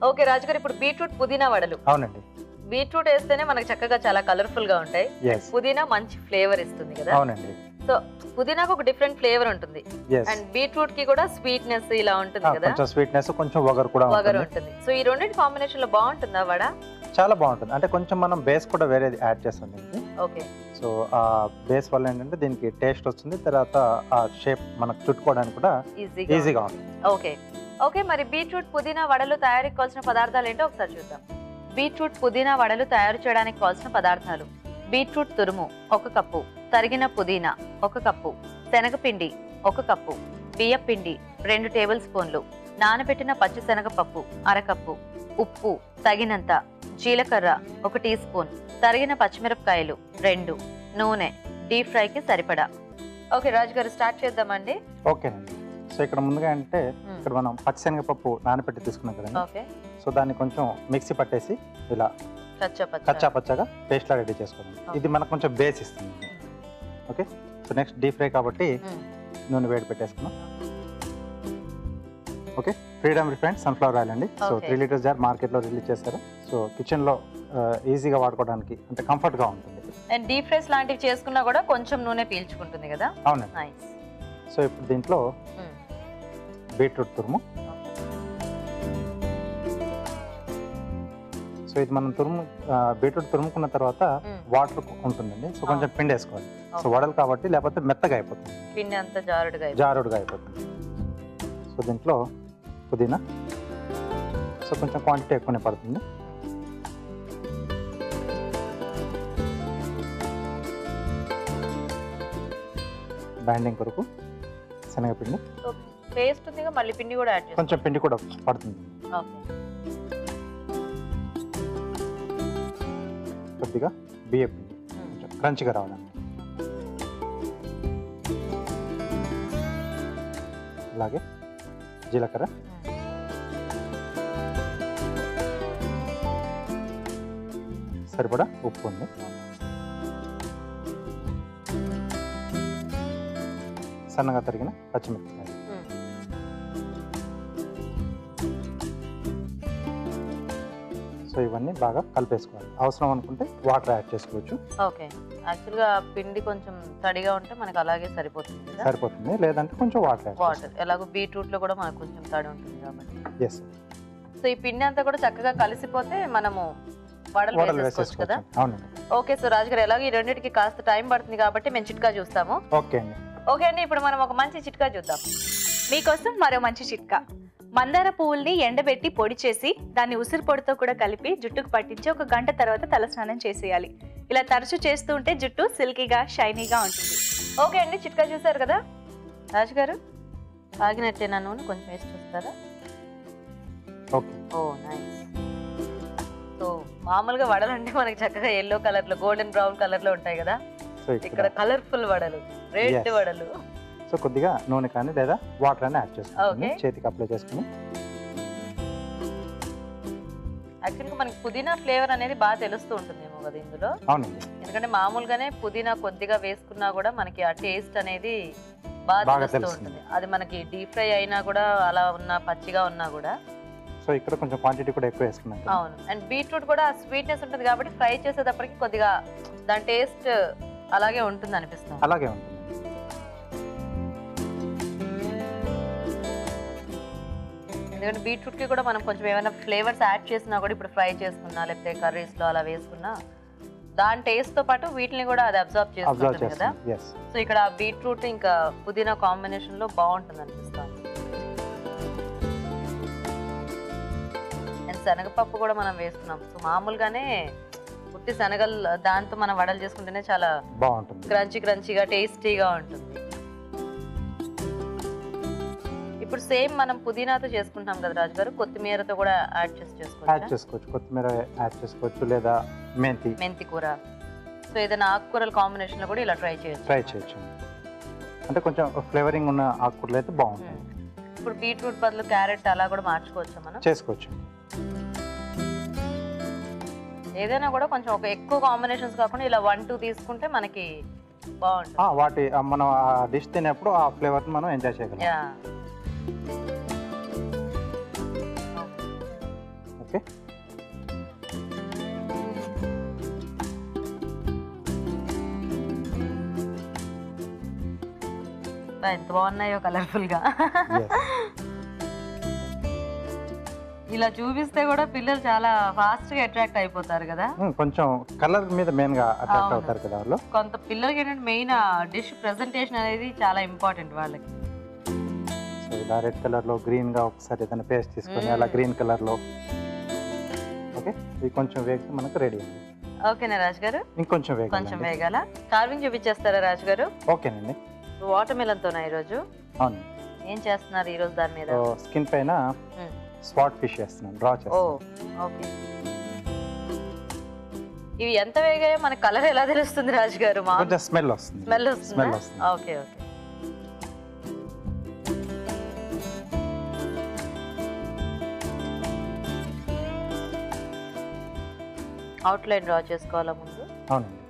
Okay రాజు గారు, ఇప్పుడు beetroot పుదీనా వడలు. అవునండి. బీట్రూట్ వేస్తేనే మనకి చక్కగా చాలా కలర్ఫుల్ గా ఉంటాయి. పుదీనా మంచి ఫ్లేవర్ ఇస్తుంది కదా. అవునండి. సో పుదీనాకు ఒక డిఫరెంట్ ఫ్లేవర్ ఉంటుంది. అండ్ బీట్రూట్ కి కూడా స్వీట్నెస్ ఇలా ఉంటుంది కదా. కొంచెం స్వీట్నెస్, కొంచెం వగరు కూడా ఉంటుంది. సో ఈ రెండింటి కాంబినేషన్ లో బాగుంటుందా వడ? చాలా బాగుంటుంది. అంటే కొంచెం మనం బేస్ కూడా వేరేది యాడ్ చేస్తాం దీనికి. ఓకే. సో ఆ బేస్ వల్ల ఏంటంటే దీనికి టేస్ట్ వస్తుంది, తర్వాత ఆ షేప్ మనకు చుట్టుకోవడానికి కూడా ఈజీగా ఉంటుంది. Okay okay. మరి బీట్రూట్ పుదీనా వడలు తయారీకి కావాల్సిన పదార్థాలు ఏంటో ఒకసారి చూద్దాం. బీట్రూట్ పుదీనా వడలు తయారు చేయడానికి కావాల్సిన పదార్థాలు: బీట్రూట్ తురుము 1 కప్పు, తరిగిన పుదీనా 1 కప్పు, శనగపిండి 1 కప్పు, బియ్యపిండి 2 టేబుల్ స్పూన్లు, నానబెట్టిన పచ్చిశనగపప్పు 1/2 కప్పు, ఉప్పు తగినంత, జీలకర్ర 1 టీ స్పూన్, తరిగిన పచ్చిమిరపకాయలు 2, నూనె డీప్ ఫ్రైకి సరిపడా. ఓకే రాజు గారు, స్టార్ట్ చేద్దామండి. ఓకేనండి. సో ఇక్కడ ముందుగా అంటే ఇక్కడ మనం పచ్చిశనగపప్పు నానబెట్టి తీసుకున్నాం కదండి. ఓకే. సో దాన్ని కొంచెం మిక్సీ పట్టేసి ఇలా కచ్చా పచ్చగా పేస్ట్ లా రెడీ చేసుకోండి. ఇది మనకు కొంచెం బేస్ ఇస్తుంది. Okay. So next deep fry కాబట్టి నూనె వేడి పెట్టేసుకున్నాం. Okay. Freedom refined sunflower oil అండి. సో 3 లీటర్స్ జార్ మార్కెట్లో రిలీజ్ చేశారు. సో కిచెన్లో ఈజీగా వాడుకోవడానికి అంటే కంఫర్ట్గా ఉంటుంది. అండ్ డీప్ ఫ్రైస్ లాంటివి చేసుకున్నా కూడా కొంచెం నూనె పీల్చుకుంటుంది కదా. అవునండి. సో ఇప్పుడు దీంట్లో బీట్రూట్ తురుము. సో ఇది మనం బీట్రూట్ తురుముకున్న తర్వాత వాటర్ ఉంటుందండి. సో కొంచెం పిండి వేసుకోవాలి. సో వడలు కాబట్టి, లేకపోతే మెత్తగా అయిపోతుంది, పిండి అంతా జారుడుగా అయిపోతుంది. సో దీంట్లో పుదీనా, సో కొంచెం క్వాంటిటీ ఎక్కువనే పడుతుంది. బైండింగ్ కొరకు శనగపిండి, పేస్ట్ ఉంది, మళ్ళీ పిండి కూడా యాడ్ చేస్తాం, కొంచెం పిండి కూడా పడుతుంది. కొద్దిగా బియ్య పిండి, కొంచెం క్రంచిగా రావడానికి. అలాగే జీలకర్ర, సరిపడా ఉప్పు ఉంది, సన్నగా తరిగిన పచ్చిమిరపకాయలు. సో ఇవన్నీ బాగా కలిపేసుకోవాలి. అవసరం అనుకుంటే వాటర్ యాడ్ చేసుకోవచ్చు. ఓకే. యాక్చువల్గా పిండి కొంచెం తడిగా ఉంటే మనకి అలాగే సరిపోతుంది, లేదంటే కొంచెం వాటర్. ఎలాగో బీట్రూట్ లో కూడా మనకు కొంచెం తడి ఉంటుంది కాబట్టి. ఎస్. సో ఈ పిండి అంతా కూడా చక్కగా కలిసిపోతే మనము వడలు వేసేసుకోవచ్చు కదా. అవునండి. ఓకే. సో రాజు గారు, ఎలాగో ఈ రెండింటికి కాస్త టైం పడుతుంది కాబట్టి మేము చిట్కా చూస్తాము. ఓకే అండి. ఓకే అండి, ఇప్పుడు మనం ఒక మంచి చిట్కా చూద్దాం. మీకోసం మరో మంచి చిట్కా. మందార పువ్వుల్ని ఎండబెట్టి పొడి చేసి దాన్ని ఉసిరి పొడితో కూడా కలిపి జుట్టుకు పట్టించి 1 గంట తర్వాత తలస్నానం చేసేయాలి. ఇలా తరచూ చేస్తూ ఉంటే జుట్టు సిల్కీగా షైనీగా ఉంటుంది. ఓకే అండి, చిట్కా చూసారు కదా. రాజు గారు, తాగినట్టే నా నూనె కొంచెం వేసి చూస్తారా? ఓకే. ఓ నైస్. సో మామూలుగా వడలు అంటే మనకి చక్కగా ఎల్లో కలర్ లో, గోల్డెన్ బ్రౌన్ కలర్ లో ఉంటాయి కదా. ఇక్కడ కలర్ఫుల్ వడలు, రెడ్ వడలు. సో కొద్దిగా నూనె కానీ లేదా వాటర్ అని యాడ్ చేసుకోండి, చేతికి అప్లై చేసుకుని. యాక్చువల్గా మనకి పుదీనా ఫ్లేవర్ అనేది బాగా తెలుస్తూ ఉంటుందేమో కదా ఇందులో. అవునండి. ఎందుకంటే మామూలుగానే పుదీనా కొద్దిగా వేసుకున్నా కూడా మనకి ఆ టేస్ట్ అనేది బాగా తెలుస్తూ ఉంటుంది. అది మనకి డీప్ ఫ్రై అయినా కూడా, అలా ఉన్నా పచ్చిగా ఉన్నా కూడా. సో ఇక్కడ కొంచెం క్వాంటిటీ కూడా ఎక్కువ వేసుకున్నాం. అవును. అండ్ బీట్రూట్ కూడా స్వీట్నెస్ ఉంటుంది కాబట్టి ఫ్రై చేసేటప్పటికి కొద్దిగా దాని టేస్ట్ అలాగే ఉంటుంది అనిపిస్తుంది. అలాగే ఉంటుంది. ఎందుకంటే బీట్రూట్ కి కూడా మనం కొంచెం ఏమైనా ఫ్లేవర్స్ యాడ్ చేసినా కూడా, ఇప్పుడు ఫ్రై చేసుకున్నా లేకపోతే కర్రీస్ లో అలా వేసుకున్నా, దాని టేస్ట్ తో పాటు వీటిని కూడా అది అబ్జర్వ్ చేస్తుంది కదా. సో ఇక్కడ బీట్రూట్ ఇంకా పుదీనా కాంబినేషన్ లో బాగుంటుంది అనిపిస్తుంది. అండ్ శనగపప్పు కూడా మనం వేసుకున్నాం. సో మామూలుగానే పుట్టి శనగలు దాంతో మనం వడలు చేసుకుంటేనే చాలా బాగుంటుంది, క్రంచీగా టేస్టీగా ఉంటుంది. ఇప్పుడు సేమ్ మనం పుదీనాతో చేసుకుంటాం కదా రాజు గారు, కొత్తిమీరతో కూడా యాడ్ చేసుకోవచ్చు. కొత్తిమీర యాడ్ చేసుకోవచ్చు, లేదా మెంతి కూర. సో ఏదైనా ఆకుకూరల కాంబినేషన్ లో కూడా ఇలా ట్రై చేయొచ్చు. అంటే కొంచెం ఫ్లేవరింగ్ ఉన్న ఆకుకూరలు అయితే బాగుంటుంది. ఇప్పుడు బీట్రూట్ బదులు క్యారెట్ అలా కూడా మార్చుకోవచ్చు, మనం చేసుకోవచ్చు. ఏదైనా కూడా కొంచెం ఒక ఎక్కువ కాంబినేషన్స్ కాకుండా ఇలా 1-2 తీసుకుంటే మనకి బాగుంటుంది. వాటి మనం ఆ డిష్ తినేప్పుడు ఆ ఫ్లేవర్ మనం ఎంజాయ్ చేయగలం. ఓకే. ఎంత బాగున్నాయో కలర్ఫుల్ గా. ఇలా చూపిస్తే కూడా పిల్లలు చాలా ఫాస్ట్ గా అట్రాక్ట్ అయిపోతారు కదా. కొంచెం కలర్ మీద మెయిన్ గా అట్రాక్ట్ అవుతారు కదా వాళ్ళు. కొంత పిల్లలకి ఏంటంటే మెయిన్ డిష్ ప్రెజెంటేషన్ అనేది చాలా ఇంపార్టెంట్ వాళ్ళకి. సో ఇలా రెడ్ కలర్ లో గ్రీన్ గా ఒకసారి ఏదైనా పేస్ట్ తీసుకొని అలా గ్రీన్ కలర్ లో. ఓకే, ఇది కొంచెం వేగితే మనకు రెడీ అయింది. ఓకేనా రాజు గారు? ఇంకొంచెం కొంచెం వేగాల. కార్వింగ్ చూపించేస్తారా రాజు గారు? ఓకేనండి. వాటర్ మిలన్ తోనా ఈరోజు? అవును. ఏం చేస్తున్నారు ఈ రోజు దాని మీద? స్కిన్ పైన స్పాట్ ఫిష్ చేస్తున్నాను, డ్రా చేస్తున్నాను. ఓకే. ఇవి ఎంత వేగాయో మనకు కలర్ ఎలా తెలుస్తుంది రాజు గారు? కొంచెం స్మెల్ వస్తుంది. స్మెల్ వస్తుంది. Okay okay. అవుట్లైన్ డ్రా చేసుకోవాలా ముందు? అవునండి.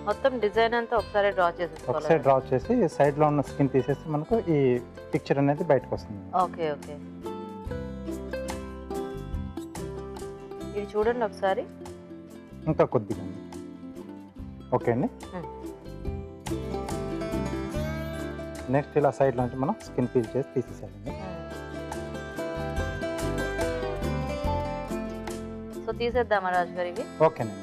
మొత్తం డిజైన్ అంతా ఒకసారి డ్రా చేసేసుకోవాలి. ఒకసారి డ్రా చేసి సైడ్ లో ఉన్న స్కిన్ తీసేసి మనకు ఈ పిక్చర్ అనేది బయటకు వస్తుంది. Okay okay. ఇది చూడండి ఒకసారి. ఇంకా కొద్దిగా. ఓకే అండి. నెక్స్ట్ ఇలా సైడ్ నుంచి మనం స్కిన్ పీల్ చేసి తీసేసేయాలండి. సో తీసేద్దామా రాజు గారు ఇవి? ఓకేనండి.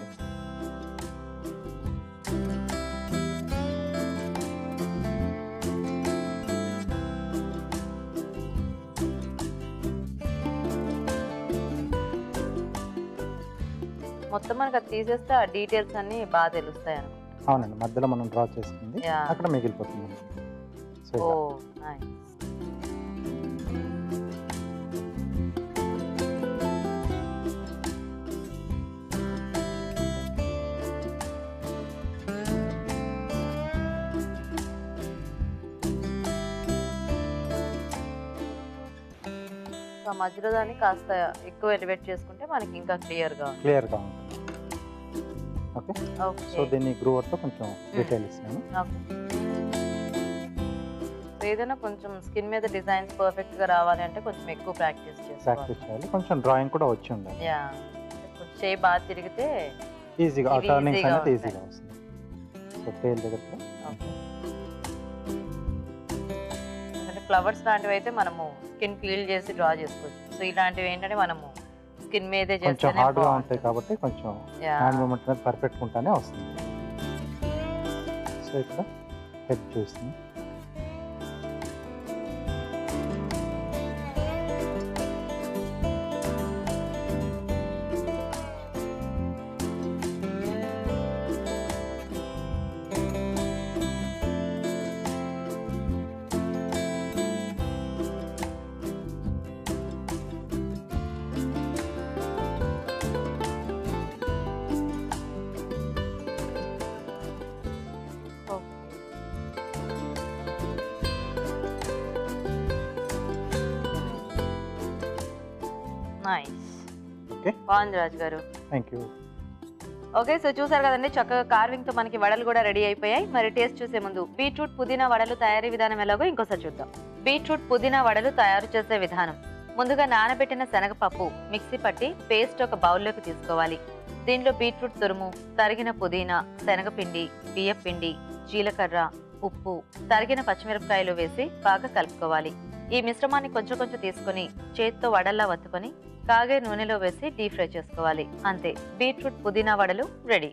మొత్తం మనకు అది తీసేస్తే ఆ డీటెయిల్స్ అన్ని బాగా తెలుస్తాయి అన్నమాట. అవునండి, మధ్యలో మనం డ్రా చేసుకుంది అక్కడ మిగిలిపోతుంది. ఓ నైస్. మధ్యలో దాన్ని కాస్త ఎక్కువ ఎలివేట్ చేసుకుంటే మనకి ఇంకా క్లియర్ గా ఉంటుంది. ఓకే. సో దీన్ని గ్రూవర్ తో కొంచెం డీటెయిల్ ఇస్తాను. ఏదైనా కొంచెం స్కిన్ మీద డిజైన్స్ పర్ఫెక్ట్ గా రావాలి అంటే కొంచెం ఎక్కువ ప్రాక్టీస్ చేయాలి. కొంచెం డ్రాయింగ్ కూడా వచ్చి ఉండాలి. యా, కొంచెం చేయి బాగా తిరిగితే ఈజీగా టర్నింగ్స్ అనేది ఈజీగా వస్తుంది. సో టేల్ దగ్గర ఫ్లవర్స్ లాంటివి అయితే మనము స్కిన్ పీల్ చేసి డ్రా చేసుకోవచ్చు. సో ఇలాంటివి ఏంటంటే మనము స్కిన్ మీదే చేస్తే కొంచెం హార్డ్ గా ఉంటాయి కాబట్టి కొంచెం హ్యాండ్ మూమెంట్ మీద పర్ఫెక్ట్ ఉంటానే వస్తుంది. సో ఇక్కడ హెడ్ చూస్తుంది. బాగుంది రాజు గారు. Thank you. ఓకే, సో చూసారు కదండి, చక్కగా కార్వింగ్ తో మనకి వడలు కూడా రెడీ అయిపోయాయి. మరి టేస్ట్ చూసే ముందు బీట్రూట్ పుదీనా వడలు తయారీ విధానం ఎలాగో ఇంకోసారి చూద్దాం. బీట్రూట్ పుదీనా వడలు తయారు చేసే విధానం: ముందుగా నానబెట్టిన శనగపప్పు మిక్సీ పట్టి పేస్ట్ ఒక బౌల్లోకి తీసుకోవాలి. దీనిలో బీట్రూట్ తురుము, తరిగిన పుదీనా, శనగపిండి, బియ్యపిండి, జీలకర్ర, ఉప్పు, తరిగిన పచ్చిమిరపకాయలు వేసి బాగా కలుపుకోవాలి. ఈ మిశ్రమాన్ని కొంచెం కొంచెం తీసుకుని చేతితో వడల్లా వత్తుకొని కాగే నూనెలో వేసి డీప్ ఫ్రై చేసుకోవాలి. అంతే, బీట్రూట్ పుదీనా వడలు రెడీ.